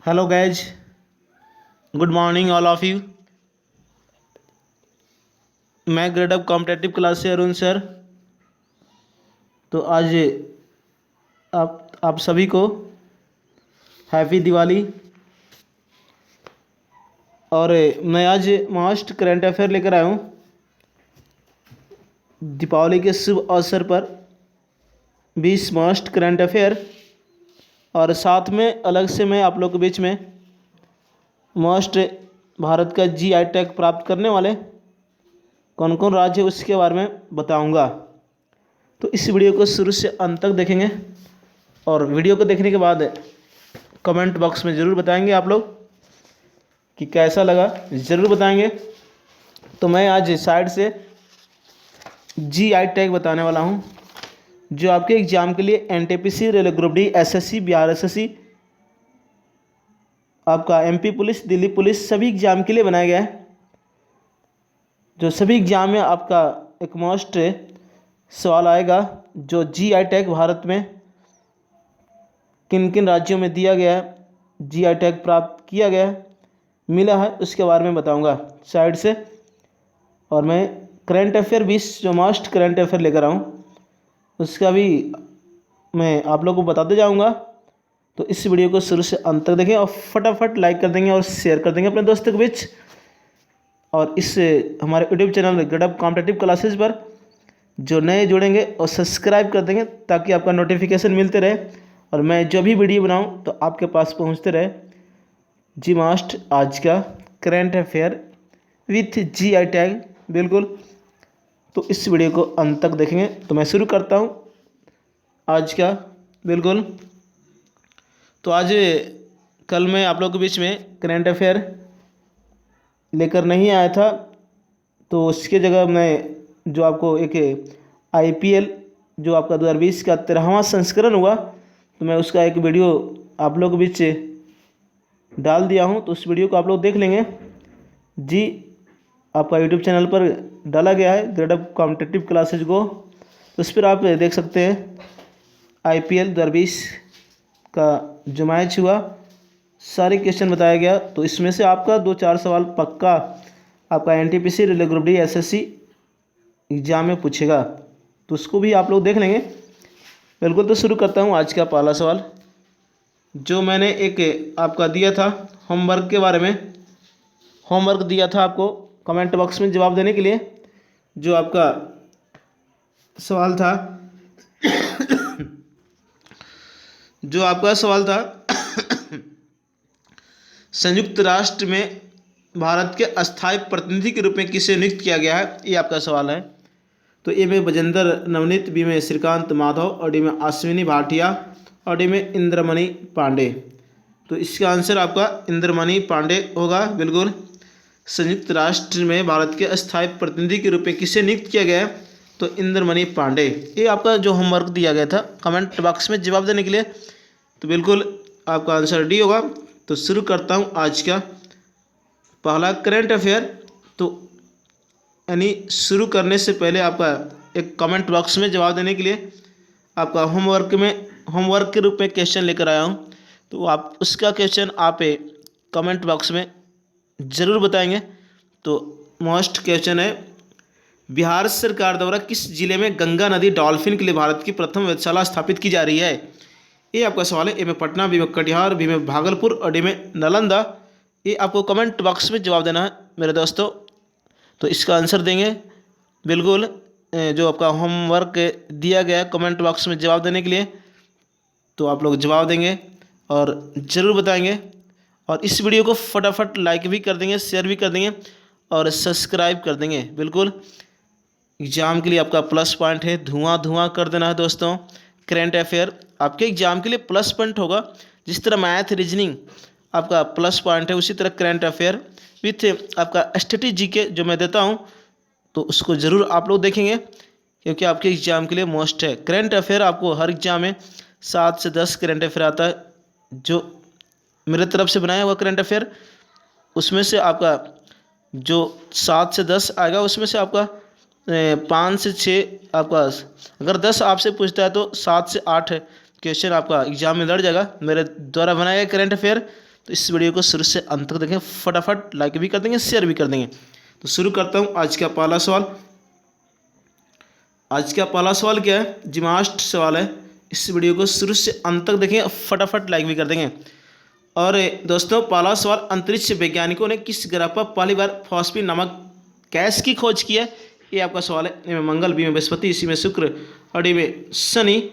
Hello guys, good morning all of you. मैं grade up competitive class से Arun sir. तो आज आप सभी को हैप्पी दिवाली। और मैं आज मोस्ट करंट अफेयर लेकर आया हूँ दीपावली के शुभ अवसर पर 20 मोस्ट करंट अफेयर। और साथ में अलग से मैं आप लोग के बीच में मोस्ट भारत का जीआई टैग प्राप्त करने वाले कौन कौन राज्य है उसके बारे में बताऊंगा। तो इस वीडियो को शुरू से अंत तक देखेंगे और वीडियो को देखने के बाद कमेंट बॉक्स में ज़रूर बताएंगे आप लोग कि कैसा लगा, ज़रूर बताएंगे। तो मैं आज साइड से जीआई टैग बताने वाला हूं जो आपके एग्जाम के लिए NTPC, railway group D, SSC, Bihar SSC, आपका एमपी पुलिस, दिल्ली पुलिस सभी एग्जाम के लिए बनाया गया है। जो सभी एग्जाम में आपका एक मोस्ट सवाल आएगा जो जीआई टैग भारत में किन किन राज्यों में दिया गया है, जीआई टैग प्राप्त किया गया है, मिला है, उसके बारे में बताऊंगा साइड से। और मैं करंट अफेयर 20 जो मोस्ट करंट अफेयर लेकर आऊँ उसका भी मैं आप लोगों को बताते जाऊंगा। तो इस वीडियो को शुरू से अंत तक देखें और फटाफट लाइक कर देंगे और शेयर कर देंगे अपने दोस्तों के बीच। और इस हमारे YouTube channel grade up competitive classes पर जो नए जुड़ेंगे और सब्सक्राइब कर देंगे ताकि आपका नोटिफिकेशन मिलते रहे और मैं जो भी वीडियो बनाऊं तो आपके पास पहुंचते रहे। जी मास्ट आज का current affair with GI tag, बिल्कुल। तो इस वीडियो को अंत तक देखेंगे। तो मैं शुरू करता हूं आज का, बिल्कुल। तो आज कल मैं आप लोगों के बीच में करंट अफेयर लेकर नहीं आया था, तो उसके जगह मैं जो आपको एक आईपीएल जो आपका 2020 का 13वां संस्करण हुआ तो मैं उसका एक वीडियो आप लोगों के बीच डाल दिया हूं। तो उस वीडियो को आप लोग देख लेंगे जी। आपका यूट्यूब चैनल पर डाला गया है ग्रेड अप कॉम्पिटेटिव क्लासेज को, तो उस पर आप देख सकते हैं आईपीएल 2020 का जो मैच हुआ सारे क्वेश्चन बताया गया। तो इसमें से आपका 2-4 सवाल पक्का आपका NTPC, railway group D, SSC exam में पूछेगा, तो उसको भी आप लोग देख लेंगे, बिल्कुल। तो शुरू करता हूँ आज का पहला सवाल जो मैंने एक आपका दिया था होमवर्क के बारे में। होमवर्क दिया था आपको कमेंट बॉक्स में जवाब देने के लिए। जो आपका सवाल था जो आपका सवाल था संयुक्त राष्ट्र में भारत के अस्थायी प्रतिनिधि के रूप में किसे नियुक्त किया गया है, ये आपका सवाल है। तो ए में बजेंद्र नवनीत, बी में श्रीकांत माधव, और डी में अश्विनी भाटिया, और डी में इंद्रमणि पांडे। तो इसका आंसर आपका इंद्रमणि पांडे होगा, बिल्कुल। संयुक्त राष्ट्र में भारत के अस्थायी प्रतिनिधि के रूप में किसे नियुक्त किया गया है, तो इंद्रमणि पांडे। ये आपका जो होमवर्क दिया गया था कमेंट बॉक्स में जवाब देने के लिए, तो बिल्कुल आपका आंसर डी होगा। तो शुरू करता हूँ आज का पहला करंट अफेयर। तो यानी शुरू करने से पहले आपका एक कमेंट बॉक्स में जवाब देने के लिए आपका होमवर्क के रूप में क्वेश्चन लेकर आया हूँ। तो आप उसका क्वेश्चन आप कमेंट बॉक्स में ज़रूर बताएंगे। तो मोस्ट क्वेश्चन है, बिहार सरकार द्वारा किस जिले में गंगा नदी डॉल्फिन के लिए भारत की प्रथम वेधशाला स्थापित की जा रही है, ये आपका सवाल है। ए में पटना, बी में कटिहार, बी में भागलपुर, और डी में नालंदा। ये आपको कमेंट बॉक्स में जवाब देना है मेरे दोस्तों। तो इसका आंसर देंगे बिल्कुल जो आपका होमवर्क दिया गया कमेंट बॉक्स में जवाब देने के लिए, तो आप लोग जवाब देंगे और ज़रूर बताएंगे। और इस वीडियो को फटाफट लाइक भी कर देंगे, शेयर भी कर देंगे और सब्सक्राइब कर देंगे, बिल्कुल। एग्ज़ाम के लिए आपका प्लस पॉइंट है, धुआं धुआं कर देना है दोस्तों। करंट अफेयर आपके एग्जाम के लिए प्लस पॉइंट होगा। जिस तरह मैथ रीजनिंग आपका प्लस पॉइंट है, उसी तरह करंट अफेयर विथ आपका स्ट्रेटेजी के जो मैं देता हूं तो उसको ज़रूर आप लोग देखेंगे क्योंकि आपके एग्जाम के लिए मोस्ट है। करंट अफेयर आपको हर एग्जाम में 7 से 10 करंट अफेयर आता है जो मेरे तरफ से बनाया हुआ करंट अफेयर। उसमें से आपका जो 7 से 10 आएगा उसमें से आपका 5 से 6 आपका, अगर 10 आपसे पूछता है तो 7 से 8 क्वेश्चन आपका एग्जाम में लड़ जाएगा मेरे द्वारा बनाया गया करंट अफेयर। तो इस वीडियो को शुरू से अंत तक देखें, फटाफट लाइक भी कर देंगे, शेयर भी कर देंगे। तो शुरू करता हूँ आज का पहला सवाल। आज का पहला सवाल क्या है, जिम्नास्ट सवाल है। इस वीडियो को शुरू से अंत तक देखें, फटाफट लाइक भी कर देंगे। और दोस्तों पहला सवाल, अंतरिक्ष वैज्ञानिकों ने किस ग्रह पर पहली बार फॉस्फीन नामक गैस की खोज की है? ये आपका सवाल है। ए में मंगल, बी में बृहस्पति, सी में शुक्र और डी में शनि।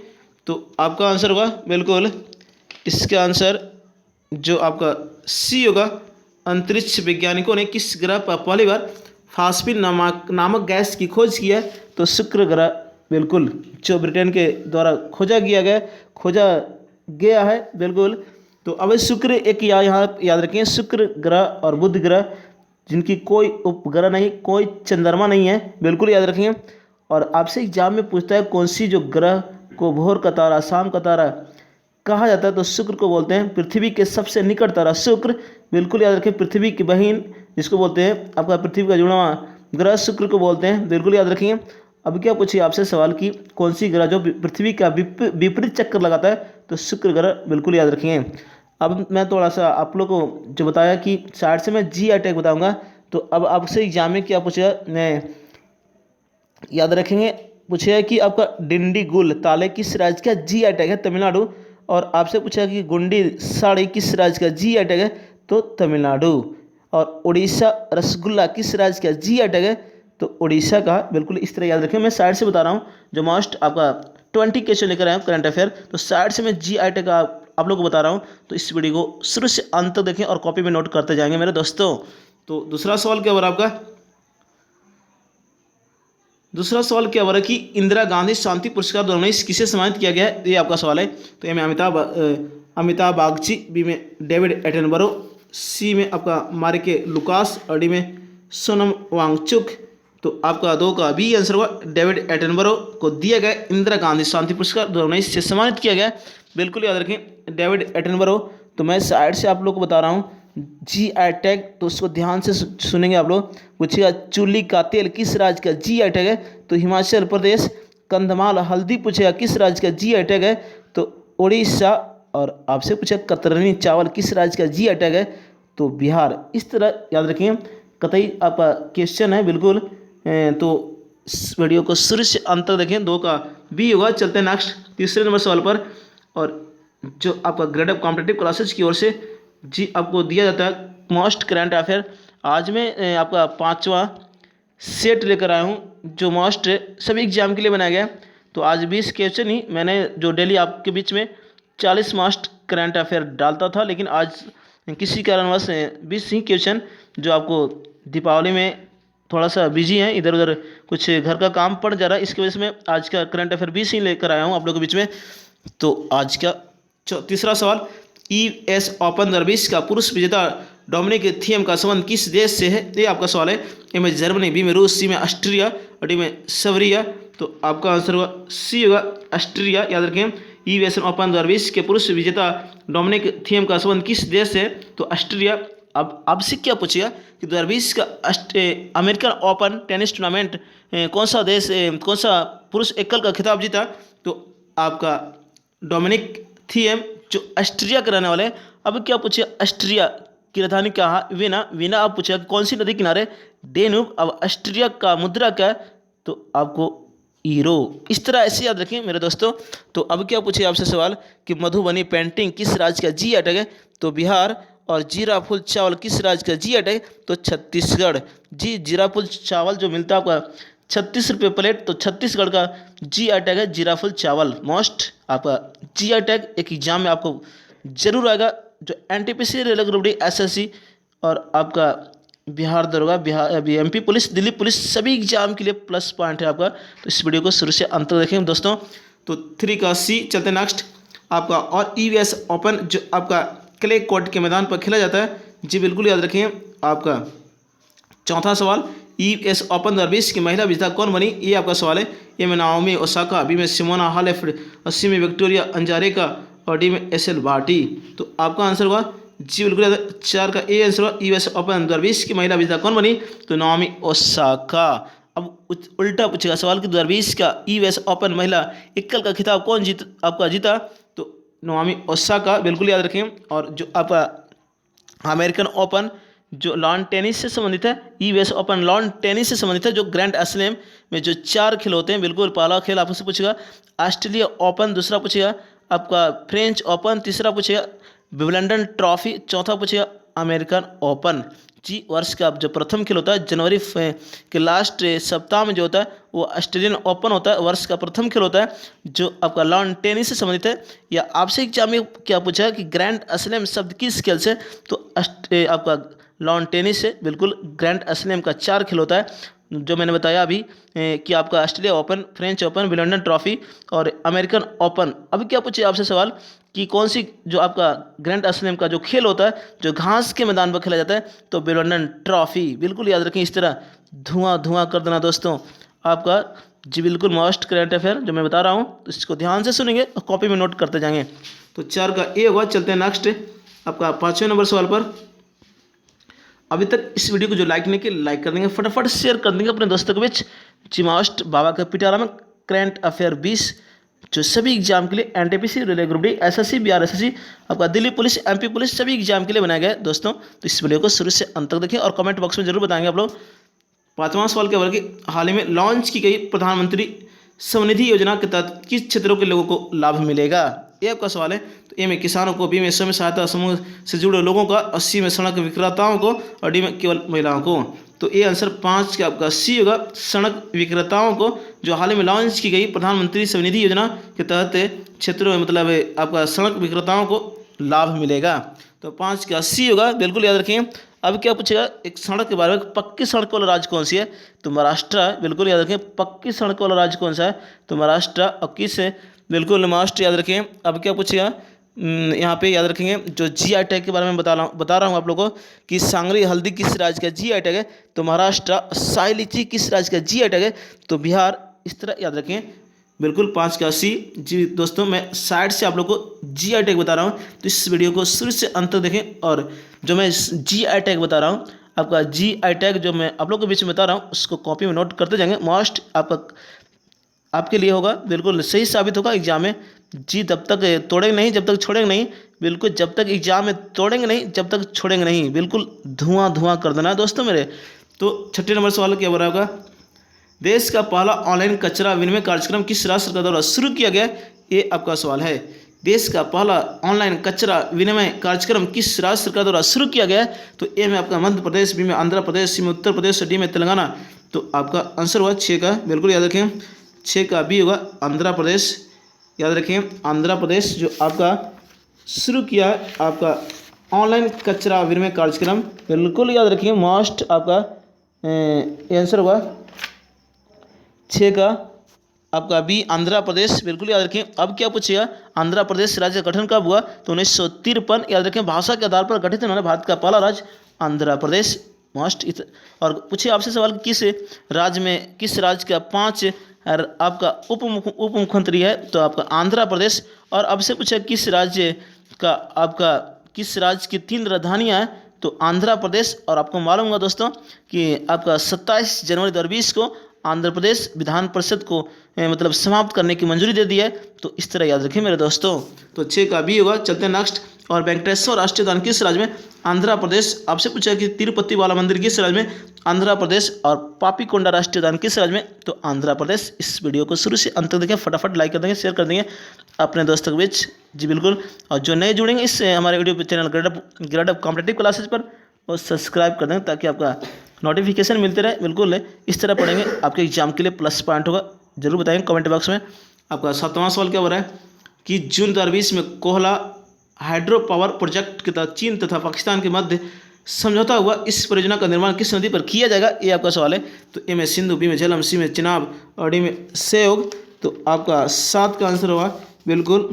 तो आपका आंसर होगा बिल्कुल इसका आंसर जो आपका सी होगा। अंतरिक्ष वैज्ञानिकों ने किस ग्रह पर पहली बार फॉस्फीन नामक गैस की खोज की है? तो शुक्र ग्रह बिल्कुल, जो ब्रिटेन के द्वारा खोजा गया है बिल्कुल। तो अब शुक्र एक यहाँ याद रखें, शुक्र ग्रह और बुध ग्रह जिनकी कोई उपग्रह नहीं, कोई चंद्रमा नहीं है, बिल्कुल याद रखेंगे। और आपसे एग्जाम में पूछता है कौन सी जो ग्रह को भोर का तारा, शाम का तारा कहा जाता है, तो शुक्र को बोलते हैं पृथ्वी के सबसे निकट तारा शुक्र, बिल्कुल याद रखें। पृथ्वी की बहन जिसको बोलते हैं आपका पृथ्वी का जुड़वा ग्रह शुक्र को बोलते हैं, बिल्कुल याद रखेंगे। अब क्या पूछिए आपसे सवाल की कौन सी ग्रह जो पृथ्वी का विपरीत चक्कर लगाता है, तो शुक्र ग्रह, बिल्कुल याद रखेंगे। अब मैं थोड़ा सा आप लोग को जो बताया कि साइड से मैं जी अटैक बताऊंगा, तो अब आपसे एग्जाम में क्या पूछेगा, मैं याद रखेंगे, पूछेगा कि आपका डिंडीगुल ताले किस राज्य का जी अटैक है? तमिलनाडु। और आपसे पूछेगा कि गुंडी साड़ी किस राज्य का जी अटैक है? तो तमिलनाडु। और उड़ीसा रसगुल्ला किस राज्य का जी अटैक है? तो उड़ीसा का, बिल्कुल इस तरह याद रखें। मैं साइड से बता रहा हूँ, जो मोस्ट आपका 20 क्वेश्चन लेकर आया हूँ करंट अफेयर, तो साइड से मैं जी अटैक आप लोग को बता रहा हूँ। तो इस वीडियो को शुरू से अंत तक देखें और कॉपी में नोट करते जाएंगे मेरे दोस्तों। तो दूसरा सवाल क्या हो रहा है आपका, दूसरा सवाल क्या हो रहा है कि इंदिरा गांधी शांति पुरस्कार 2019 किसे सम्मानित किया गया है? ये आपका सवाल है। तो ए में अमिताभ बागची, बी में डेविड एटनबरो, सी में आपका मार्के लुकास और डी में सोनम वांगचुक। तो आपका दो का बी आंसर हुआ, डेविड एटनबरो को दिया गया इंदिरा गांधी शांति पुरस्कार 2019 से सम्मानित किया गया, बिल्कुल याद रखें डेविड एटनबरो। तो मैं साइड से आप लोग को बता रहा हूँ जी आई टैग, तो उसको ध्यान से सुनेंगे आप लोग। पूछिएगा चूल्ही का तेल किस राज्य का जी आई टैग है? तो हिमाचल प्रदेश। कंधमाल हल्दी पूछेगा किस राज्य का जी आई टैग है? तो उड़ीसा। और आपसे पूछेगा कतरनी चावल किस राज्य का जी आई टैग है? तो बिहार। इस तरह याद रखिए, कतई आपका क्वेश्चन है बिल्कुल। तो इस वीडियो को शुरू से अंत तक देखें, दो का बी होगा। चलते हैं नेक्स्ट तीसरे नंबर सवाल पर। और जो आपका ग्रेड ऑफ कॉम्पिटेटिव क्लासेज की ओर से जी आपको दिया जाता है मोस्ट करंट अफेयर। आज मैं आपका 5वां सेट लेकर आया हूँ, जो मोस्ट सभी एग्जाम के लिए बनाया गया। तो आज 20 क्वेश्चन ही मैंने जो डेली आपके बीच में 40 मोस्ट करंट अफेयर डालता था, लेकिन आज किसी कारणवश 20 ही क्वेश्चन जो आपको दीपावली में थोड़ा सा बिजी हैं, इधर उधर कुछ घर का काम पड़ जा रहा है, इसकी वजह से मैं आज का करंट अफेयर 20 ही लेकर आया हूँ आप लोगों के बीच में। तो आज का तीसरा सवाल, US ओपन 2020 का पुरुष विजेता डोमिनिक थिएम का संबंध किस देश से है? ये आपका सवाल है। ए में जर्मनी, बी में रूस, सी में ऑस्ट्रिया और डी में सर्बिया। तो आपका आंसर होगा सी होगा ऑस्ट्रिया, याद रखें। US ओपन 2020 के पुरुष विजेता डोमिनिक थिएम का संबंध किस देश से है? तो ऑस्ट्रिया। अब आपसे क्या पूछेगा कि 2020 का अमेरिकन ओपन टेनिस टूर्नामेंट कौन सा देश, कौन सा पुरुष एकल का खिताब जीता? तो आपका डोमिनिक थिएम जो ऑस्ट्रिया के रहने वाले हैं। अब क्या पूछे, ऑस्ट्रिया की राजधानी क्या है? वीना। वीना आप पूछेगा कौन सी नदी किनारे? डेन्यूब। अब ऑस्ट्रिया का मुद्रा क्या है? तो आपको यूरो। इस तरह ऐसे याद रखें मेरे दोस्तों। तो अब क्या पूछे आपसे सवाल कि मधुबनी पेंटिंग किस राज्य का जी अटैक है? तो बिहार। और जीरा फुल चावल किस राज्य का जी अटैक? तो छत्तीसगढ़। जी जीरा फुल चावल जो मिलता है आपका 36 रुपये प्लेट, तो छत्तीसगढ़ का जी अटैक है जीरा फुल चावल। मोस्ट आपका जी अटैक एक एग्जाम में आपको जरूर आएगा, जो NTPC railway group D SSC और आपका बिहार दरोगा, Bihar MP police, Delhi police, सभी एग्जाम के लिए प्लस पॉइंट है आपका। तो इस वीडियो को शुरू से अंत तक देखें दोस्तों। तो 3 का C। चलते नेक्स्ट आपका। और US ओपन जो आपका क्ले कोर्ट के मैदान पर खेला जाता है, जी बिल्कुल याद रखें। आपका चौथा सवाल, US ओपन 2020 की महिला विजेता कौन बनी? ये आपका सवाल है। ए में नाओमी ओसाका, बी में सिमोना हालेप, सी में विक्टोरिया अंजारेका और डी में SL बार्टी। तो आपका आंसर होगा जी बिल्कुल याद। 4 का ए आंसर हुआ, US ओपन 2020 की महिला विजेता कौन बनी? तो नाओमी ओसाका। अब उल्टा पूछेगा सवाल कि 2020 का US ओपन महिला एकल का खिताब कौन आपका जीता? तो नाओमी ओसाका, बिल्कुल याद रखें। और जो आपका अमेरिकन ओपन जो लॉन टेनिस से संबंधित है, यूएस ओपन लॉन टेनिस से संबंधित है, जो ग्रैंड स्लैम में जो 4 खेल होते हैं, बिल्कुल पहला खेल आपसे पूछेगा ऑस्ट्रेलिया ओपन, दूसरा पूछेगा आपका फ्रेंच ओपन, तीसरा पूछेगा विंबलडन ट्रॉफी, चौथा पूछेगा अमेरिकन ओपन। जी वर्ष का जो प्रथम खेल होता है जनवरी के लास्ट सप्ताह में जो होता है वो ऑस्ट्रेलियन ओपन होता है, वर्ष का प्रथम खेल होता है जो आपका लॉन टेनिस से संबंधित है। या आपसे एग्जाम में क्या पूछा है कि ग्रैंड स्लैम शब्द किस खेल से, तो आपका लॉन टेनिस से, बिल्कुल ग्रैंड स्लैम का 4 खेल होता है जो मैंने बताया अभी कि आपका Australia open, French open, Wimbledon trophy और अमेरिकन ओपन। अभी क्या पूछे आपसे सवाल कि कौन सी जो आपका ग्रैंड स्लैम का जो खेल होता है जो घास के मैदान पर खेला जाता है, तो विंबलडन ट्रॉफी। बिल्कुल याद रखें, इस तरह धुआं धुआं कर देना दोस्तों आपका। जी बिल्कुल मोस्ट करंट अफेयर जो मैं बता रहा हूँ, तो इसको ध्यान से सुनेंगे और कॉपी में नोट करते जाएंगे। तो 4 का ए होगा। चलते हैं नेक्स्ट आपका 5वें नंबर सवाल पर। अभी तक इस वीडियो को जो लाइक नहीं किया लाइक कर देंगे, फटाफट शेयर कर देंगे अपने दोस्तों के बीच। जी मोस्ट बाबा का पिटारा में करंट अफेयर 20 जो सभी एग्जाम के लिए NTPC, railway group D, SSC, Bihar SSC, आपका दिल्ली पुलिस, एमपी पुलिस, सभी एग्जाम के लिए बनाया गया है दोस्तों। तो इस वीडियो को शुरू से अंत तक देखें और कमेंट बॉक्स में जरूर बताएंगे आप लोग। 5वां सवाल क्या होगा कि हाल ही में लॉन्च की गई प्रधानमंत्री स्वनिधि योजना के तहत किस क्षेत्रों के लोगों को लाभ मिलेगा, ये आपका सवाल है। तो ए में किसानों को, बी में स्वयं सहायता समूह से जुड़े लोगों का, और सी में सड़क विक्रेताओं को, और डी में केवल महिलाओं को। तो ये आंसर 5 का आपका सी होगा, सड़क विक्रेताओं को, जो हाल ही में लॉन्च की गई प्रधानमंत्री स्वनिधि योजना के तहत क्षेत्रों में मतलब आपका सड़क विक्रेताओं को लाभ मिलेगा। तो 5 का सी होगा, बिल्कुल याद रखें। अब क्या पूछेगा एक सड़क के बारे में, पक्की सड़क वाला राज्य कौन सी है, तो महाराष्ट्र है। बिल्कुल याद रखें, पक्की सड़क वाला राज्य कौन सा है, तो महाराष्ट्र। और किस है, बिल्कुल मास्ट याद रखें। अब क्या पूछेगा यहाँ पे याद रखेंगे जो जीआई टैग के बारे में बता रहा हूँ आप लोगों को कि सांगरी हल्दी किस राज्य का जीआई टैग है, तो महाराष्ट्र। साई लीची किस राज्य का जीआई टैग है, तो बिहार। इस तरह याद रखें, बिल्कुल 5 का सी। जी दोस्तों, मैं साइड से आप लोग को जीआई टैग बता रहा हूँ, तो इस वीडियो को शुरू से अंत तक देखें। और जो मैं जीआई टैग बता रहा हूँ, आपका जीआई टैग जो मैं आप लोग के बीच में बता रहा हूँ, उसको कॉपी में नोट करते जाएंगे। मोस्ट आपके लिए होगा, बिल्कुल सही साबित होगा एग्जाम में। जी तब तक तोड़ेंगे नहीं जब तक छोड़ेंगे नहीं, बिल्कुल जब तक एग्जाम में तोड़ेंगे नहीं जब तक छोड़ेंगे नहीं, बिल्कुल धुआं धुआं कर देना है दोस्तों मेरे। तो 6ठे नंबर सवाल क्या बोल रहा होगा, देश का पहला ऑनलाइन कचरा विनिमय कार्यक्रम किस राज्य सरकार द्वारा शुरू किया गया, ये आपका सवाल है। देश का पहला ऑनलाइन कचरा विनिमय कार्यक्रम किस राज्य सरकार द्वारा शुरू किया गया है, तो ए में आपका मध्य प्रदेश, बी में आंध्र प्रदेश, सी में उत्तर प्रदेश, डी में तेलंगाना। तो आपका आंसर हुआ 6 का, बिल्कुल याद रखें 6 का बी होगा, आंध्र प्रदेश। याद रखें आंध्र प्रदेश जो आपका शुरू किया है आपका ऑनलाइन कचरा विनिमय कार्यक्रम, बिल्कुल याद रखें। मोस्ट आपका आंसर होगा 6 का आपका बी, आंध्र प्रदेश, बिल्कुल याद रखें। अब क्या पूछेगा, आंध्र प्रदेश राज्य का गठन कब हुआ, तो 1953। याद रखें, भाषा के आधार पर गठित होने भारत का पहला राज्य आंध्र प्रदेश। मोस्ट और पूछिए आपसे सवाल किस राज्य में, किस राज्य का 5 आपका उप मुख्यमंत्री है, तो आपका आंध्र प्रदेश। और अब से पूछा किस राज्य का आपका किस राज्य की 3 राजधानियाँ हैं, तो आंध्र प्रदेश। और आपको मालूम होगा दोस्तों कि आपका 27 जनवरी 2020 को आंध्र प्रदेश विधान परिषद को मतलब समाप्त करने की मंजूरी दे दी है। तो इस तरह याद रखें मेरे दोस्तों। तो 6 का बी होगा। चलते हैं नेक्स्ट। और वेंकटेश्वर राष्ट्रीय उद्यान किस राज्य में, आंध्र प्रदेश। आपसे पूछा कि तिरुपति वाला मंदिर किस राज्य में, आंध्र प्रदेश। और पापीकोंडा राष्ट्रीय उद्यान किस राज्य में, तो आंध्र प्रदेश। इस वीडियो को शुरू से अंत तक देखें, फटाफट लाइक कर देंगे, शेयर कर देंगे अपने दोस्तों के बीच। जी बिल्कुल। और जो नए जुड़ेंगे इस हमारे video channel Gradeup competitive classes पर, और सब्सक्राइब कर देंगे ताकि आपका नोटिफिकेशन मिलते रहे। बिल्कुल इस तरह पढ़ेंगे, आपके एग्जाम के लिए प्लस पॉइंट होगा। जरूर बताएंगे कमेंट बॉक्स में। आपका 7वां सवाल क्या हो रहा है कि जून 2020 में कोहला हाइड्रो पावर प्रोजेक्ट के तहत चीन तथा पाकिस्तान के मध्य समझौता हुआ। इस परियोजना का निर्माण किस नदी पर किया जाएगा, ये आपका सवाल है। तो ए में सिंधु, बी में झेलम, सी में चिनाब, और डी में सहयोग। तो आपका 7 का आंसर होगा, बिल्कुल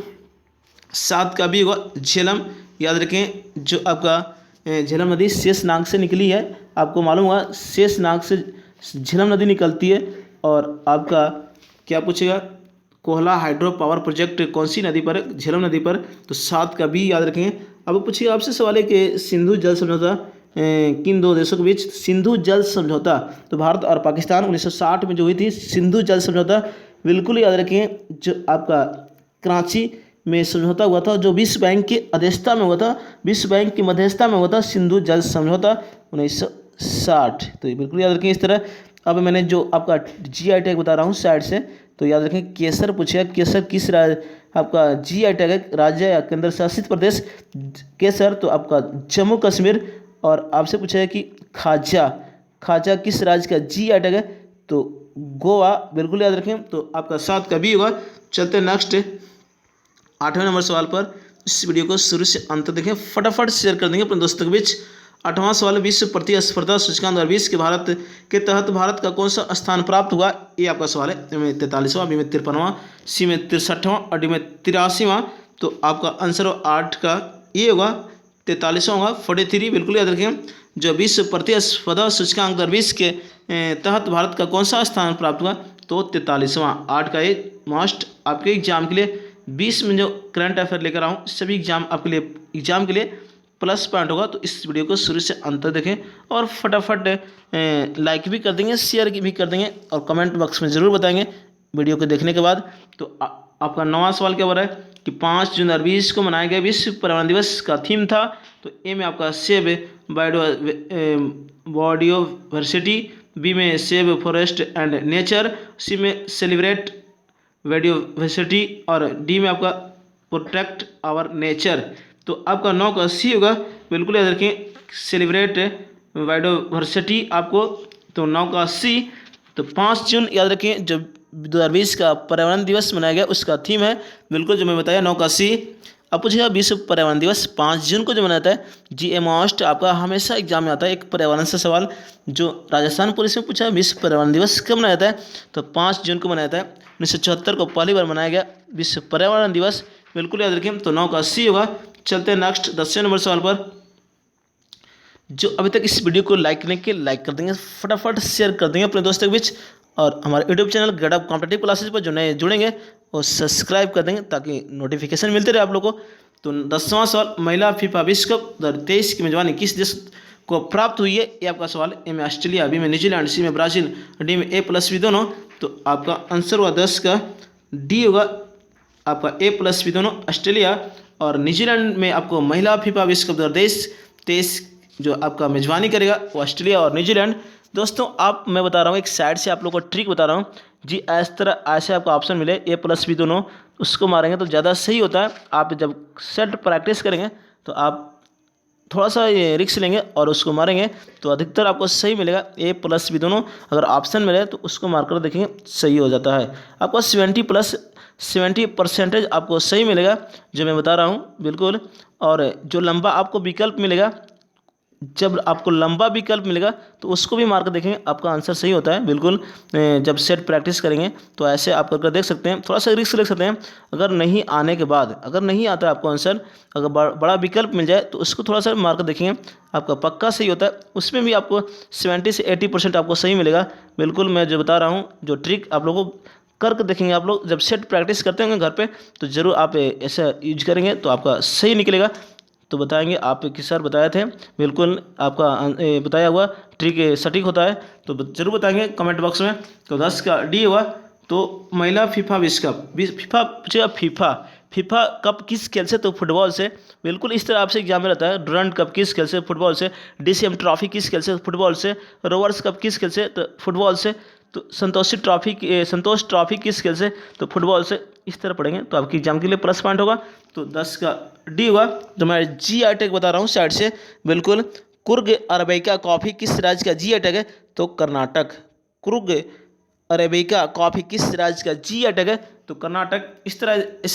7 का बी होगा, झेलम। याद रखें जो आपका झेलम नदी शेषनाग से निकली है, आपको मालूम हुआ शेषनाग से झेलम नदी निकलती है। और आपका क्या पूछेगा, कोहला हाइड्रो पावर प्रोजेक्ट कौन सी नदी पर है, झेलम नदी पर। तो 7 का बी याद रखें। अब पूछिए आपसे सवाल है कि सिंधु जल समझौता किन 2 देशों के बीच, सिंधु जल समझौता तो भारत और पाकिस्तान 1960 में जो हुई थी सिंधु जल समझौता, बिल्कुल याद रखें। जो आपका कराची में समझौता हुआ था जो विश्व बैंक की अध्यक्षता में हुआ था, विश्व बैंक की मध्यस्थता में हुआ था, सिंधु जल समझौता 1960। तो ये बिल्कुल याद रखें इस तरह। अब मैंने जो आपका GI टैग बता रहा हूँ साइड से, तो याद रखें केसर पूछेगा, केसर किस राज्य आपका GI टैग है, राज्य या केंद्र शासित प्रदेश केसर, तो आपका जम्मू कश्मीर। और आपसे पूछेगा कि खाजा, खाजा किस राज्य का GI टैग है, तो गोवा, बिल्कुल याद रखें। तो आपका 7 का B होगा। चलते हैं नेक्स्ट 8वें नंबर सवाल पर। इस वीडियो को शुरू से अंत तक देखें, फटाफट शेयर कर देंगे अपने दोस्तों के बीच। 8वां सवाल, विश्व प्रतिस्पर्धा सूचकांक 2020 के भारत के तहत भारत का कौन सा स्थान प्राप्त हुआ, ये आपका सवाल है। ए में 43वां, बी में 53वां, सी में 63वां और डी में 83वां। तो आपका आंसर 8 का ये होगा, 43वां होगा, 43, बिल्कुल याद रखें। जो विश्व प्रतिस्पर्धा सूचकांक 2020 के तहत भारत का कौन सा स्थान प्राप्त हुआ, तो 43वां। 8 का एक मस्ट आपके एग्जाम के लिए 20 में जो करंट अफेयर लेकर आऊँ सभी एग्जाम के लिए प्लस पॉइंट होगा। तो इस वीडियो को शुरू से अंत तक देखें और फटाफट लाइक भी कर देंगे, शेयर भी कर देंगे और कमेंट बॉक्स में ज़रूर बताएंगे वीडियो को देखने के बाद। तो आपका 9वां सवाल क्या हो रहा है कि 5 जून 2020 को मनाया गया विश्व पर्यावरण दिवस का थीम था। तो ए में आपका सेव बायोडायवर्सिटी, बी में सेव फॉरेस्ट एंड नेचर, सी में सेलिब्रेट बायोडायवर्सिटी और डी में आपका प्रोटेक्ट आवर नेचर। तो आपका 9 का सी होगा, बिल्कुल याद रखें, सेलिब्रेट बायोडायवर्सिटी आपको। तो 9 का सी। तो 5 जून याद रखें जो 2020 का पर्यावरण दिवस मनाया गया उसका थीम है, बिल्कुल जो मैं बताया 9 का सी। अब पूछेगा विश्व पर्यावरण दिवस 5 जून को जो मनाता है, GA मोस्ट आपका हमेशा एग्जाम में आता है एक पर्यावरण से सवाल, जो राजस्थान पुलिस में पूछा विश्व पर्यावरण दिवस कब मनाया जाता है, तो 5 जून को मनाया जाता है। 1974 को पहली बार मनाया गया विश्व पर्यावरण दिवस, बिल्कुल याद रखें। तो 9 का सी होगा। चलते हैं नेक्स्ट 10वें नंबर सवाल पर। जो अभी तक इस वीडियो को लाइक नहीं किए लाइक कर देंगे, फटाफट शेयर कर देंगे अपने दोस्तों के बीच, और हमारे यूट्यूब चैनल गडअप कॉम्पिटिटिव क्लासेज पर जो नए जुड़ेंगे वो सब्सक्राइब कर देंगे ताकि नोटिफिकेशन मिलते रहे आप लोगों को। तो 10वां सवाल, महिला फीफा विश्व कप 2023 की मेजबानी किस देश को प्राप्त हुई है, ये आपका सवाल है। ए में ऑस्ट्रेलिया, बी में न्यूजीलैंड, सी में ब्राज़ील, डी में A+B दोनों। तो आपका आंसर हुआ 10 का डी होगा, आपका A+B दोनों, ऑस्ट्रेलिया और न्यूजीलैंड में आपको महिला फीफा विश्व कप 2023 जो आपका मेजबानी करेगा वो ऑस्ट्रेलिया और न्यूजीलैंड। दोस्तों मैं बता रहा हूँ एक साइड से आप लोगों को ट्रिक बता रहा हूँ जी, इस तरह ऐसे आपको ऑप्शन मिले A+B दोनों, उसको मारेंगे तो ज़्यादा सही होता है। आप जब सेट प्रैक्टिस करेंगे तो आप थोड़ा सा ये रिस्क लेंगे और उसको मारेंगे तो अधिकतर आपको सही मिलेगा। A+B दोनों अगर ऑप्शन मिले तो उसको मारकर देखेंगे सही हो जाता है। आपको 70% आपको सही मिलेगा जो मैं बता रहा हूँ, बिल्कुल। और जो लंबा आपको विकल्प मिलेगा, जब आपको लंबा विकल्प मिलेगा तो उसको भी मार कर देखेंगे, आपका आंसर सही होता है बिल्कुल। जब सेट प्रैक्टिस करेंगे तो ऐसे आप करके देख सकते हैं, थोड़ा सा रिस्क ले सकते हैं। अगर नहीं आने के बाद, अगर नहीं आता है आपको आंसर, अगर बड़ा विकल्प मिल जाए तो उसको थोड़ा सा मार कर देखेंगे, आपका पक्का सही होता है। उसमें भी आपको 70 से 80% आपको सही मिलेगा, बिल्कुल। मैं जो बता रहा हूँ जो ट्रिक आप लोगों को करके देखेंगे, आप लोग जब सेट प्रैक्टिस करते होंगे घर पे तो ज़रूर आप ऐसा यूज करेंगे तो आपका सही निकलेगा। तो बताएंगे आप कि सर बताए थे, बिल्कुल आपका बताया हुआ ट्रिक सटीक होता है, तो जरूर बताएंगे कमेंट बॉक्स में। तो 10 का डी हुआ। तो महिला फीफा विश्व कप, फीफा कप किस खेल से, तो फुटबॉल से, बिल्कुल। इस तरह आपसे एग्जाम में रहता है, डुरंड कप किस खेल से, फुटबॉल से। DCM ट्रॉफी किस खेल से, फुटबॉल से। रोवर्स कप किस खेल से, तो फुटबॉल से। तो संतोष ट्रॉफी किस खेल से, तो फुटबॉल से। इस तरह पढ़ेंगे तो आपकी एग्जाम के लिए प्लस पॉइंट होगा। तो 10 का डी हुआ। तो मैं GI टैग बता रहा हूँ साइड से, बिल्कुल। कुर्ग अरेबिका कॉफ़ी किस राज्य का GI टैग है, तो कर्नाटक। कुर्ग अरेबिका कॉफ़ी किस राज्य का GI टैग है, तो कर्नाटक। इसी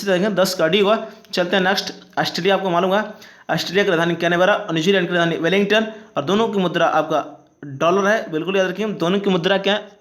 तरह 10 का डी हुआ। चलते हैं नेक्स्ट। ऑस्ट्रेलिया आपको मालूम है, ऑस्ट्रेलिया की राजधानी कैनबरा और न्यूजीलैंड की राजधानी वेलिंगटन, और दोनों की मुद्रा आपका डॉलर है, बिल्कुल याद रखिए। दोनों की मुद्रा क्या है,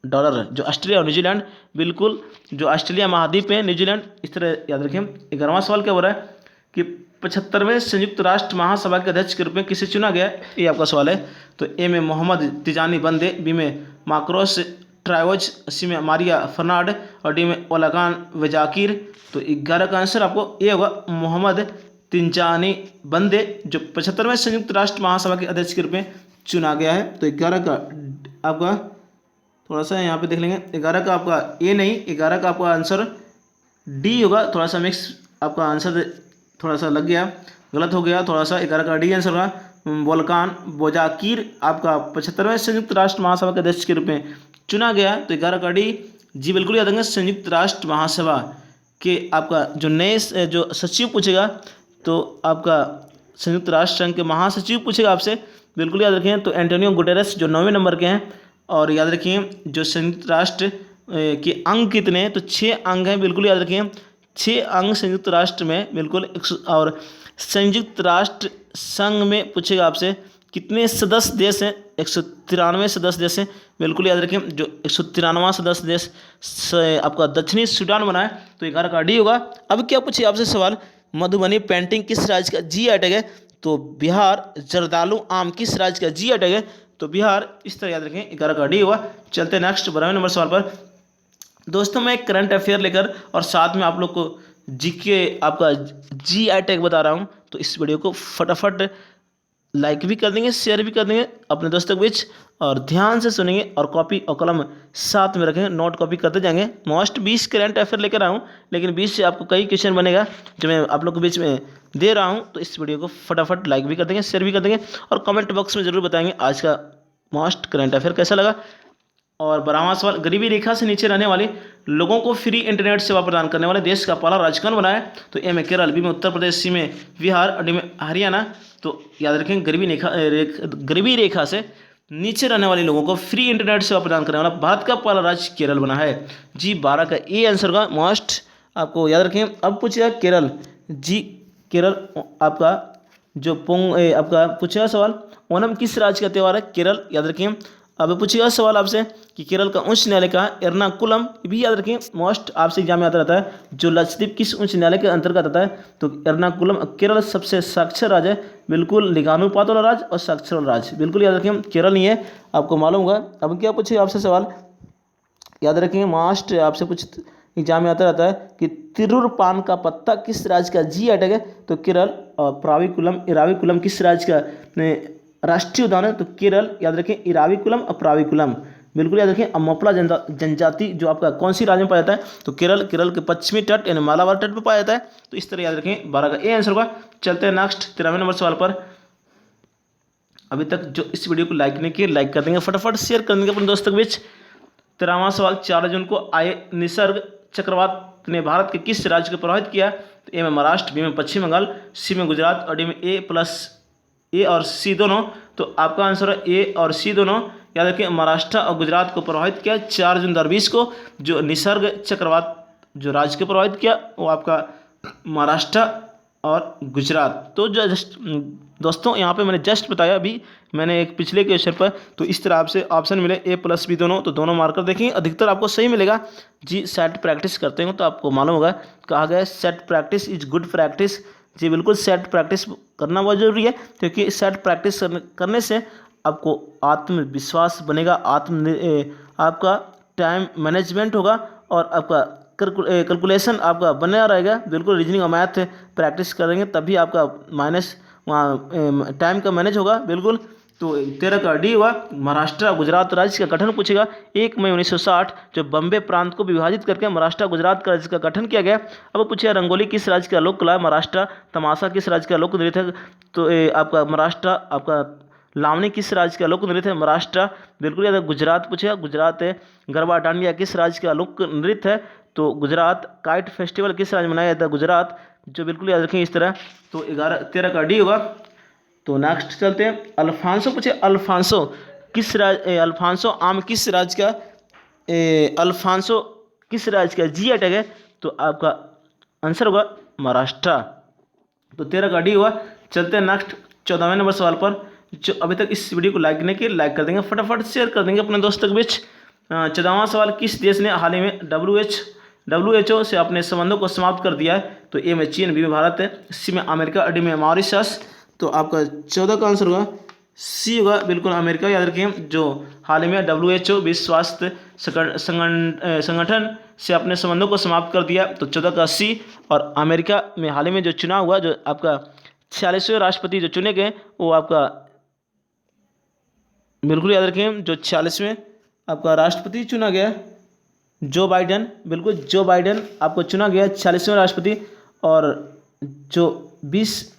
डॉलर है, जो ऑस्ट्रेलिया और न्यूजीलैंड, बिल्कुल। जो ऑस्ट्रेलिया महाद्वीप है, न्यूजीलैंड, इस तरह याद रखें। 11वां सवाल क्या हो रहा है कि 75वें संयुक्त राष्ट्र महासभा के अध्यक्ष के रूप में किसे चुना गया, ये आपका सवाल है। तो ए में मोहम्मद तिजानी बंदे, बी में माक्रोस ट्राइवोज, सी में मारिया फर्नाड और डी में ओलागान वजाकिर। तो 11 का आंसर आपको ए होगा, मोहम्मद तिजानी बंदे, जो 75वें संयुक्त राष्ट्र महासभा के अध्यक्ष के रूप में चुना गया है। तो 11 का आपका थोड़ा सा यहाँ पे देख लेंगे, 11 का आपका ए नहीं, 11 का आपका आंसर डी होगा। थोड़ा सा मिक्स आपका आंसर थोड़ा सा लग गया, गलत हो गया थोड़ा सा। 11 का डी आंसर होगा। वोल्कान बोजाकिर आपका 75वें संयुक्त राष्ट्र महासभा के अध्यक्ष के रूप में चुना गया। तो 11 का डी जी बिल्कुल याद रखेंगे। संयुक्त राष्ट्र महासभा के आपका जो नए जो सचिव पूछेगा तो आपका संयुक्त राष्ट्र संघ के महासचिव पूछेगा आपसे, बिल्कुल याद रखें। तो एंटोनियो गुटेरेस जो 9वें नंबर के हैं। और याद रखिए जो संयुक्त राष्ट्र के अंग कितने हैं, तो 6 अंग हैं, बिल्कुल याद रखिए 6 अंग संयुक्त राष्ट्र में, बिल्कुल। और संयुक्त राष्ट्र संघ में पूछेगा आपसे कितने सदस्य देश हैं, 193 सदस्य देश हैं, बिल्कुल याद रखें। जो 193वां सदस्य देश आपका दक्षिणी सूडान बना है। तो 11 का डी होगा। अब क्या पूछिए आपसे सवाल, मधुबनी पेंटिंग किस राज्य का जी टैग है, तो बिहार। जर्दालू आम किस राज्य का जी टैग है, तो बिहार। इस तरह याद रखें, 11 का डी होगा। चलते हैं नेक्स्ट 12वें नंबर सवाल पर। दोस्तों मैं एक करंट अफेयर लेकर और साथ में आप लोग को जीके आपका जी टैग बता रहा हूँ। तो इस वीडियो को फटाफट लाइक भी कर देंगे, शेयर भी कर देंगे अपने दोस्तों के बीच, और ध्यान से सुनेंगे और कॉपी और कलम साथ में रखेंगे, नोट कॉपी करते जाएंगे। मोस्ट 20 करंट अफेयर लेकर आऊँ, लेकिन 20 से आपको कई क्वेश्चन बनेगा जो मैं आप लोग के बीच में दे रहा हूँ। तो इस वीडियो को फटाफट लाइक भी कर देंगे, शेयर भी कर देंगे, और कमेंट बॉक्स में जरूर बताएंगे आज का मोस्ट करंट अफेयर कैसा लगा। और 12वां सवाल, गरीबी रेखा से नीचे रहने वाले लोगों को फ्री इंटरनेट सेवा प्रदान करने वाले देश का पहला राज्य कौन बना है, तो ए में केरल, बी में उत्तर प्रदेश, सी में बिहार और डी में हरियाणा। तो याद रखें गरीबी रेखा से नीचे रहने वाले लोगों को फ्री इंटरनेट सेवा प्रदान करने वाला भारत का पहला राज्य केरल बना है। जी 12 का ए आंसर होगा मोस्ट, आपको याद रखें। अब पूछेगा केरल, जी केरल आपका जो आपका पूछेगा सवाल, ओणम किस राज्य का त्यौहार है, केरल, याद रखें। अब पूछेगा सवाल आपसे कि केरल का उच्च न्यायालय का एर्नाकुलम, भी याद रखें मोस्ट, आपसे एग्जाम में आता रहता है। जो लक्षद्वीप किस उच्च न्यायालय के अंतर्गत आता है, तो एर्नाकुलम। केरल सबसे साक्षर राज्य है, बिल्कुल, लिंगानुपात वाला राज्य और साक्षर वाला राज्य, बिल्कुल याद रखें केरल नहीं है, आपको मालूम होगा। अब क्या पूछेगा आपसे सवाल, याद रखेंगे मोस्ट, आपसे कुछ एग्जाम में आता रहता है कि तिरुर पान का पत्ता किस राज्य का जी टैग है, तो केरल। और इराविकुलम किस राज्य का राष्ट्रीय उद्यान है, तो केरल, याद रखें इराविकुलम और प्राविकुलम, बिल्कुल याद रखें। अमोपला जनजाति जो आपका कौन सी राज्य में पाया जाता है, तो केरल के पश्चिमी तट यानी मालाबार तट पर पाया जाता है। तो इस तरह याद रखें 12 का ए आंसर होगा। चलते हैं नेक्स्ट 13वें नंबर सवाल पर। अभी तक जो इस वीडियो को लाइक नहीं किए, लाइक कर देंगे, फटाफट शेयर कर देंगे अपने दोस्तों के बीच। 13वां सवाल, 4 जून को आए निसर्ग चक्रवात ने भारत के किस राज्य को प्रभावित किया, तो ए में महाराष्ट्र, बी में पश्चिम बंगाल, सी में गुजरात और डी में ए और सी दोनों। तो आपका आंसर है ए और सी दोनों। याद रखें महाराष्ट्र और गुजरात को प्रभावित किया 4 जून 2020 को। जो निसर्ग चक्रवात जो राज्य को प्रभावित किया वो आपका महाराष्ट्र और गुजरात। तो जस्ट दोस्तों यहाँ पे मैंने जस्ट बताया, अभी मैंने एक पिछले क्वेश्चन पर। तो इस तरह आपसे ऑप्शन मिले ए प्लस बी दोनों, तो दोनों मार्कर देखेंगे, अधिकतर आपको सही मिलेगा। जी सेट प्रैक्टिस करते हैं तो आपको मालूम होगा, कहा गया set practice is good practice. जी बिल्कुल, सेट प्रैक्टिस करना बहुत जरूरी है, क्योंकि सेट प्रैक्टिस करने से आपको आत्मविश्वास बनेगा, आपका टाइम मैनेजमेंट होगा, और आपका कैलकुलेशन आपका बना रहेगा। बिल्कुल, रीजनिंग और मैथ प्रैक्टिस करेंगे तभी आपका माइनस वहाँ टाइम का मैनेज होगा, बिल्कुल। तो 13 का डी हुआ। महाराष्ट्र गुजरात राज्य का गठन पूछेगा। 1 मई 1960 जो बम्बे प्रांत को विभाजित करके महाराष्ट्र गुजरात राज्य का गठन किया गया। अब पूछेगा रंगोली किस राज्य का लोक कला है, महाराष्ट्र। तमाशा किस राज्य का लोक नृत्य है, तो आपका महाराष्ट्र। आपका लावनी किस राज्य का लोक नृत्य है, महाराष्ट्र, बिल्कुल याद है। गुजरात पूछेगा, गुजरात है। गरबा डांडिया किस राज्य का लोक नृत्य है, तो गुजरात। काइट फेस्टिवल किस राज्य में मनाया जाता है, गुजरात, जो बिल्कुल याद रखें इस तरह। तो 13 का डी होगा। तो नेक्स्ट चलते हैं, अल्फांसो पूछे, अल्फांसो आम किस राज्य का, अल्फांसो किस राज्य का जी टैग है, तो आपका आंसर होगा महाराष्ट्र। तो 13 का डी हुआ। चलते हैं नेक्स्ट 14वें नंबर सवाल पर। जो अभी तक इस वीडियो को लाइक नहीं किए, लाइक कर देंगे, फटाफट शेयर कर देंगे अपने दोस्तों के बीच। 14वां सवाल, किस देश ने हाल ही में WHO से अपने संबंधों को समाप्त कर दिया है, तो ए में चीन, बी में भारत है, सी में अमेरिका और डी में मॉरिशस। तो आपका 14 का आंसर होगा सी होगा, बिल्कुल अमेरिका, याद रखें। जो हाल ही में WHO विश्व स्वास्थ्य संगठन से अपने संबंधों को समाप्त कर दिया, तो 14 का सी। और अमेरिका में हाल ही में जो चुनाव हुआ, जो आपका 46वें राष्ट्रपति जो चुने गए, वो आपका बिल्कुल याद रखें, जो 46वें आपका राष्ट्रपति चुना गया जो बाइडेन, बिल्कुल जो बाइडेन आपको चुना गया 46वें राष्ट्रपति। और जो 20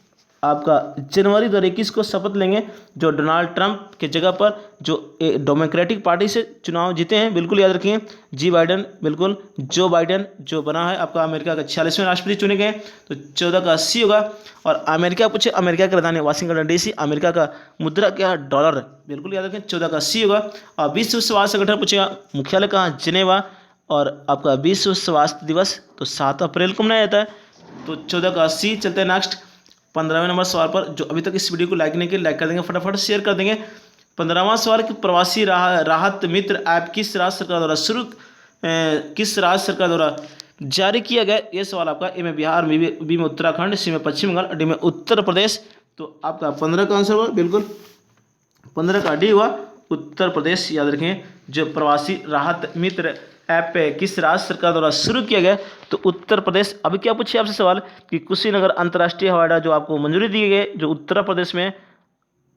आपका जनवरी 2021 को शपथ लेंगे, जो डोनाल्ड ट्रंप के जगह पर जो डेमोक्रेटिक पार्टी से चुनाव जीते हैं, बिल्कुल याद रखिए, जी बाइडन, बिल्कुल जो बाइडन जो बना है आपका अमेरिका का 46वें राष्ट्रपति चुने गए, तो 14 का 80 होगा। और अमेरिका पूछे, अमेरिका की राजधानी वाशिंगटन DC, अमेरिका का मुद्रा क्या, डॉलर, बिल्कुल याद रखें, 14 का 80 होगा। और विश्व स्वास्थ्य संगठन पूछेगा मुख्यालय कहाँ, जिनेवा, और आपका विश्व स्वास्थ्य दिवस तो 7 अप्रैल को मनाया जाता है, तो 14 का 80। चलते हैं नेक्स्ट 15वें नंबर सवाल पर, जो अभी तक इस वीडियो को लाइक नहीं किया, लाइक कर देंगे, फटाफट शेयर कर देंगे। 15वां सवाल कि प्रवासी राहत मित्र ऐप किस राज्य सरकार द्वारा जारी किया गया, ये सवाल आपका। ए में बिहार, बी में उत्तराखंड, सी में पश्चिम बंगाल, डी में उत्तर प्रदेश। तो आपका 15 का आंसर हुआ, बिल्कुल 15 का डी हुआ, उत्तर प्रदेश, याद रखें। जो प्रवासी राहत मित्र ऐप किस राज्य सरकार द्वारा शुरू किया गया, तो उत्तर प्रदेश। अभी क्या पूछिए आपसे सवाल कि कुशीनगर अंतर्राष्ट्रीय हवाई अड्डा जो आपको मंजूरी दी गई, जो उत्तर प्रदेश में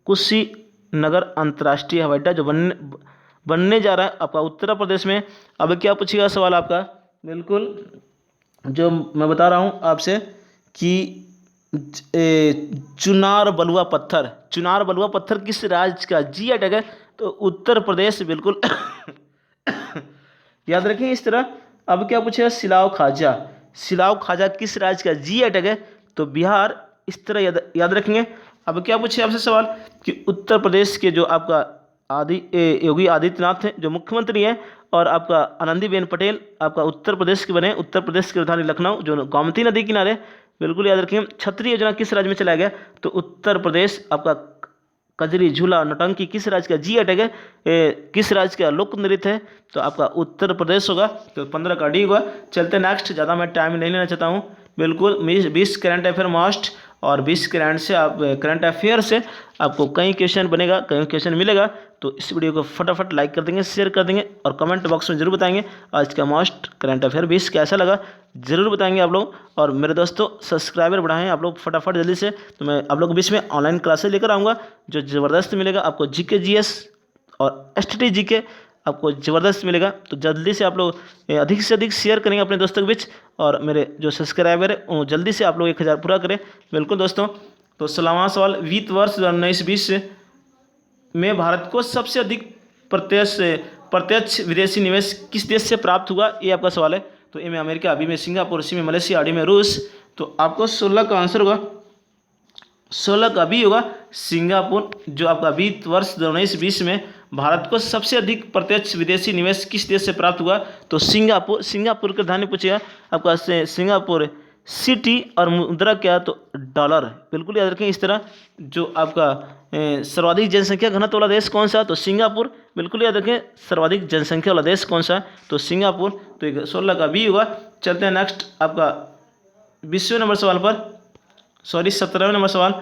कुशीनगर अंतर्राष्ट्रीय हवाई अड्डा जो बनने जा रहा है आपका उत्तर प्रदेश में। अब क्या पूछेगा सवाल आपका, बिल्कुल जो मैं बता रहा हूँ आपसे कि चुनार बलुआ पत्थर किस राज्य का GI टैग है, तो उत्तर प्रदेश, बिल्कुल याद रखें इस तरह। अब क्या पूछेगा, सिलाव खाजा किस राज्य का GI टैग है, तो बिहार, इस तरह याद रखेंगे। अब क्या पूछे आपसे सवाल कि उत्तर प्रदेश के जो आपका योगी आदित्यनाथ हैं जो मुख्यमंत्री हैं, और आपका आनंदीबेन पटेल आपका उत्तर प्रदेश के बने, उत्तर प्रदेश की राजधानी लखनऊ जो गोमती नदी किनारे, बिल्कुल याद रखें। छतरी योजना किस राज्य में चलाया गया, तो उत्तर प्रदेश। आपका कजरी, झूला, नौटंकी किस राज्य का GI टैग है, किस राज्य का लोक नृत्य है, तो आपका उत्तर प्रदेश होगा, तो 15 का डी होगा। चलते नेक्स्ट, ज़्यादा मैं टाइम नहीं लेना चाहता हूँ, बिल्कुल 20 करंट अफेयर मस्ट, और 20 करंट अफेयर से आपको कई क्वेश्चन बनेगा, कई क्वेश्चन मिलेगा। तो इस वीडियो को फटाफट लाइक कर देंगे, शेयर कर देंगे, और कमेंट बॉक्स में जरूर बताएंगे आज का मोस्ट करंट अफेयर 20 कैसा लगा, जरूर बताएंगे आप लोग। और मेरे दोस्तों सब्सक्राइबर बढ़ाएं आप लोग फटाफट जल्दी से, तो मैं आप लोग के बीच में ऑनलाइन क्लासेस लेकर आऊँगा, जो ज़बरदस्त मिलेगा आपको। GK GS और STT GK आपको ज़बरदस्त मिलेगा। तो जल्दी से आप लोग अधिक से अधिक शेयर करेंगे अपने दोस्तों के बीच, और मेरे जो सब्सक्राइबर है वो जल्दी से आप लोग 1000 पूरा करें, बिल्कुल दोस्तों। तो 16वां सवाल, वित्त वर्ष 2019-20 में भारत को सबसे अधिक प्रत्यक्ष विदेशी निवेश किस देश से प्राप्त हुआ, ये आपका सवाल है। तो ए में अमेरिका, बी में सिंगापुर, सी में मलेशिया, डी में रूस। तो आपको 16 का आंसर होगा, 16 का बी होगा, सिंगापुर। जो आपका वित्त वर्ष 2019-20 में भारत को सबसे अधिक प्रत्यक्ष विदेशी निवेश किस देश से प्राप्त हुआ, तो सिंगापुर की राजधानी पूछेगा आपका, सिंगापुर सिटी, और मुद्रा क्या, तो डॉलर, बिल्कुल याद रखें इस तरह। जो आपका सर्वाधिक जनसंख्या घनत्व वाला देश कौन सा, तो सिंगापुर, बिल्कुल याद रखें, सर्वाधिक जनसंख्या वाला देश कौन सा, तो सिंगापुर। तो 16 का बी होगा। चलते हैं नेक्स्ट आपका 20वें नंबर सवाल पर, 17वें नंबर सवाल।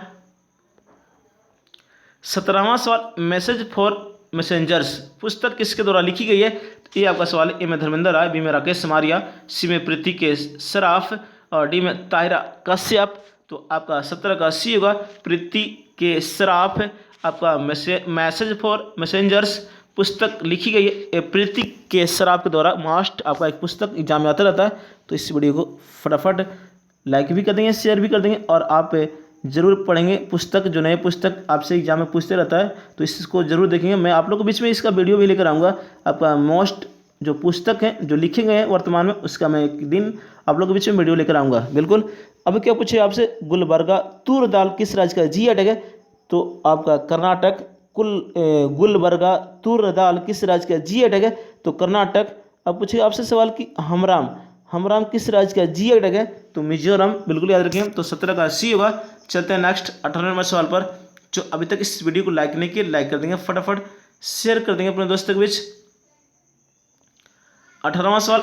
17वां सवाल, मैसेज फॉर मैसेंजर्स पुस्तक किसके द्वारा लिखी गई है, ये आपका सवाल है। ए में धर्मेंद्र राय, बी में राकेश समारिया, सी में प्रीति के सराफ, और डी में ताहिरा कश्यप। तो आपका 17 का सी होगा, प्रीति के सराफ। आपका मैसेज फॉर मैसेंजर्स पुस्तक लिखी गई है प्रीति के सराफ के द्वारा। मास्ट आपका एक पुस्तक एग्जाम में आता रहता है, तो इस वीडियो को फटाफट लाइक भी कर देंगे, शेयर भी कर देंगे, और आप जरूर पढ़ेंगे पुस्तक, जो नए पुस्तक आपसे एग्जाम में पूछते रहता है, तो इसको जरूर देखेंगे। मैं आप लोग के बीच में इसका वीडियो भी लेकर आऊँगा। आपका मोस्ट जो पुस्तक हैं जो लिखे गए हैं वर्तमान में, उसका मैं एक दिन आप लोग के बीच में वीडियो लेकर आऊँगा, बिल्कुल। अब क्या पूछे आपसे, गुलबर्गा तूर दाल किस राज्य का GI टैग है, तो आपका कर्नाटक। गुलबर्गा तूर दाल किस राज्य का GI टैग है, तो कर्नाटक। अब पूछे आपसे सवाल कि हमराम किस राज्य का GI टैग है, तो मिजोरम, बिल्कुल याद रखें। तो 17 का सी होगा। चलते हैं नेक्स्ट 18वें नंबर सवाल पर। जो अभी तक इस वीडियो को लाइक नहीं किया, लाइक कर देंगे, फटाफट शेयर कर देंगे अपने दोस्तों के बीच। 18वां सवाल,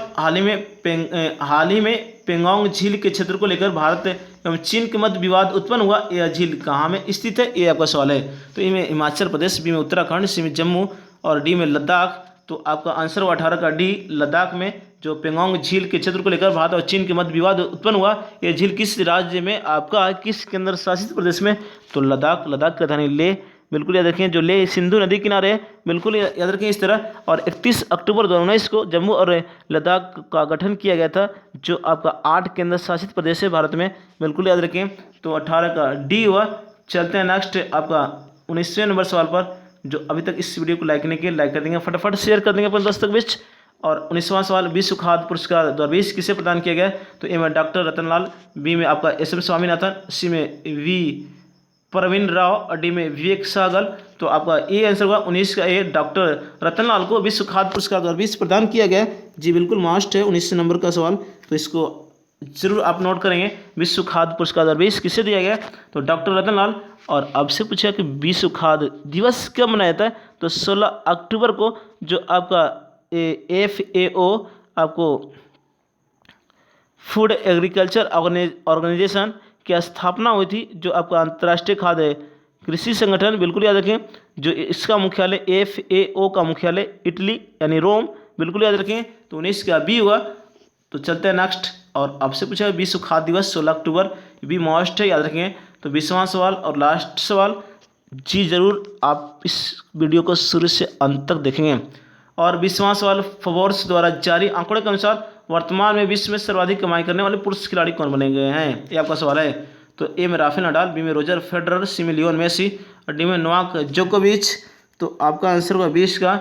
हाल ही में पेंगोंग झील के क्षेत्र को लेकर भारत एवं चीन के मध्य विवाद उत्पन्न हुआ, यह झील कहाँ में स्थित है, ये आपका सवाल है। तो ए में हिमाचल प्रदेश, बी में उत्तराखंड, सी में जम्मू, और डी में लद्दाख। तो आपका आंसर हुआ 18 का डी, लद्दाख में। जो पेंगोंग झील के क्षेत्र को लेकर भारत और चीन के मध्य विवाद उत्पन्न हुआ, यह झील किस राज्य में आपका, किस केंद्र शासित प्रदेश में, तो लद्दाख की राजधानी लेह बिल्कुल याद रखें, जो लेह सिंधु नदी किनारे है, बिल्कुल याद रखें इस तरह। और 31 अक्टूबर 2019 को जम्मू और लद्दाख का गठन किया गया था, जो आपका 8 केंद्र शासित प्रदेश है भारत में, बिल्कुल याद रखें। तो 18 का डी हुआ। चलते हैं नेक्स्ट आपका 19वें नंबर सवाल पर। जो अभी तक इस वीडियो को लाइक नहीं किया, लाइक कर देंगे, फटाफट शेयर कर देंगे अपने दोस्तों के बीच। और 19वां सवाल, विश्व खाद्य पुरस्कार 2020 किसे प्रदान किया गया? तो ए में डॉक्टर रतनलाल, बी में आपका एस एम स्वामीनाथन, सी में वी प्रवीण राव और डी में विवेक सहगल। तो आपका ए आंसर होगा 19 का ए, डॉक्टर रतनलाल को विश्व खाद्य पुरस्कार 2020 प्रदान किया गया। जी बिल्कुल मास्ट है 19 नंबर का सवाल, तो इसको जरूर आप नोट करेंगे। विश्व खाद्य पुरस्कार 2020 किसे दिया गया? तो डॉक्टर रतनलाल। और आपसे पूछा कि विश्व खाद्य दिवस कब मनाया जाता है? तो 16 अक्टूबर को, जो आपका FAO आपको फूड एग्रीकल्चर ऑर्गेनाइजेशन की स्थापना हुई थी, जो आपका अंतर्राष्ट्रीय खाद्य कृषि संगठन, बिल्कुल याद रखें। जो इसका मुख्यालय FAO का मुख्यालय इटली यानी रोम, बिल्कुल याद रखें। तो 19 का बी हुआ। तो चलते हैं नेक्स्ट। और आपसे पूछा विश्व खाद्य दिवस 16 अक्टूबर, बी मोस्ट है, याद रखें। तो 20वां सवाल और लास्ट सवाल, जी जरूर आप इस वीडियो को शुरू से अंत तक देखेंगे। और 20वां सवाल, फोर्ब्स द्वारा जारी आंकड़ों के अनुसार वर्तमान में विश्व में सर्वाधिक कमाई करने वाले पुरुष खिलाड़ी कौन बने गए हैं? ये आपका सवाल है। तो ए में राफेल नडाल, बी में रोजर फेडरर, सी में लियोन मेसी और डी में नोवाक जोकोविच। तो आपका आंसर होगा 20 का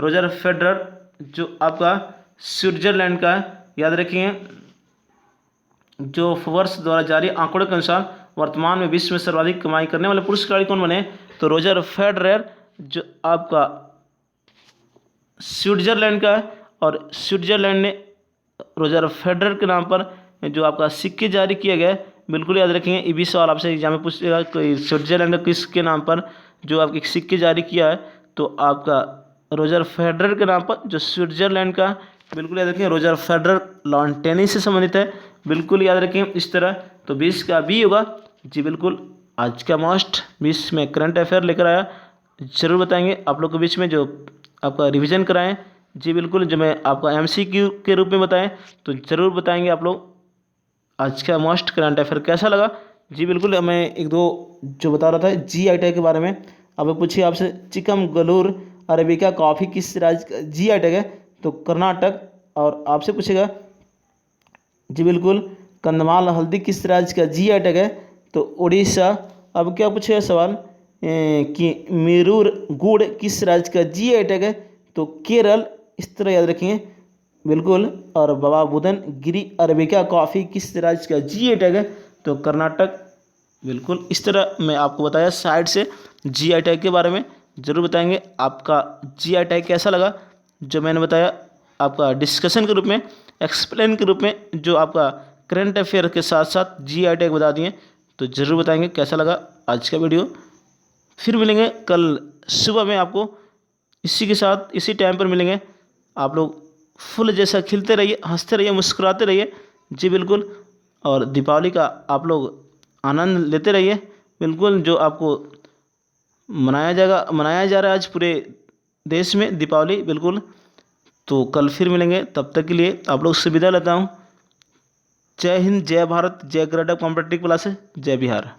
रोजर फेडरर, जो आपका स्विट्जरलैंड का है, याद रखिए। जो फोर्ब्स द्वारा जारी आंकड़ों के अनुसार वर्तमान में विश्व में सर्वाधिक कमाई करने वाले पुरुष खिलाड़ी कौन बने? तो रोजर फेडरर, जो आपका स्विट्जरलैंड का है। और स्विट्जरलैंड ने रोजर फेडरर के नाम पर जो आपका सिक्के जारी किया गया है, बिल्कुल याद रखेंगे। ये भी सवाल आपसे एग्जाम में पूछेगा कोई स्विट्जरलैंड किसके नाम पर जो आपके सिक्के जारी किया है? तो आपका रोजर फेडरर के नाम पर, जो स्विट्जरलैंड का, बिल्कुल याद रखें। रोजर फेडरर लॉन टेनिस से संबंधित है, बिल्कुल याद रखें इस तरह। तो 20 का बी होगा। जी बिल्कुल, आज का मोस्ट 20 में करंट अफेयर लेकर आया, जरूर बताएंगे आप लोग के बीच में, जो आपका रिवीजन कराएं। जी बिल्कुल, जो मैं आपका MCQ के रूप में बताएं, तो ज़रूर बताएंगे आप लोग आज का मोस्ट करंट अफेयर कैसा लगा। जी बिल्कुल, मैं एक दो जो बता रहा था GI टैग के बारे में। अब पूछिए आपसे, चिकमगलूर अरेबिका कॉफ़ी किस राज्य का GI टैग है? तो कर्नाटक। और आपसे पूछेगा जी बिल्कुल, कंधमाल हल्दी किस राज्य का GI टैग है? तो उड़ीसा। अब क्या पूछेगा सवाल कि मेरूर गुड़ किस राज्य का GI टैग है? तो केरल। इस तरह याद रखेंगे, बिल्कुल। और बाबा बुदन गिरी अरेबिका कॉफ़ी किस राज्य का GI टैग है? तो कर्नाटक। बिल्कुल, इस तरह मैं आपको बताया साइड से GI टैग के बारे में, ज़रूर बताएंगे आपका GI टैग कैसा लगा। जो मैंने बताया आपका डिस्कशन के रूप में, एक्सप्लेन के रूप में, जो आपका करंट अफेयर के साथ साथ GI टैग बता दिए, तो ज़रूर बताएंगे कैसा लगा आज का वीडियो। फिर मिलेंगे कल सुबह में, आपको इसी के साथ इसी टाइम पर मिलेंगे। आप लोग फुल जैसा खिलते रहिए, हंसते रहिए, मुस्कुराते रहिए। जी बिल्कुल, और दीपावली का आप लोग आनंद लेते रहिए। बिल्कुल, जो आपको मनाया जा रहा है आज पूरे देश में दीपावली, बिल्कुल। तो कल फिर मिलेंगे, तब तक के लिए आप लोग से विदा लेता हूँ। जय हिंद, जय भारत, जय ग्रेड कॉम्पिटिटिव क्लासेस, जय बिहार।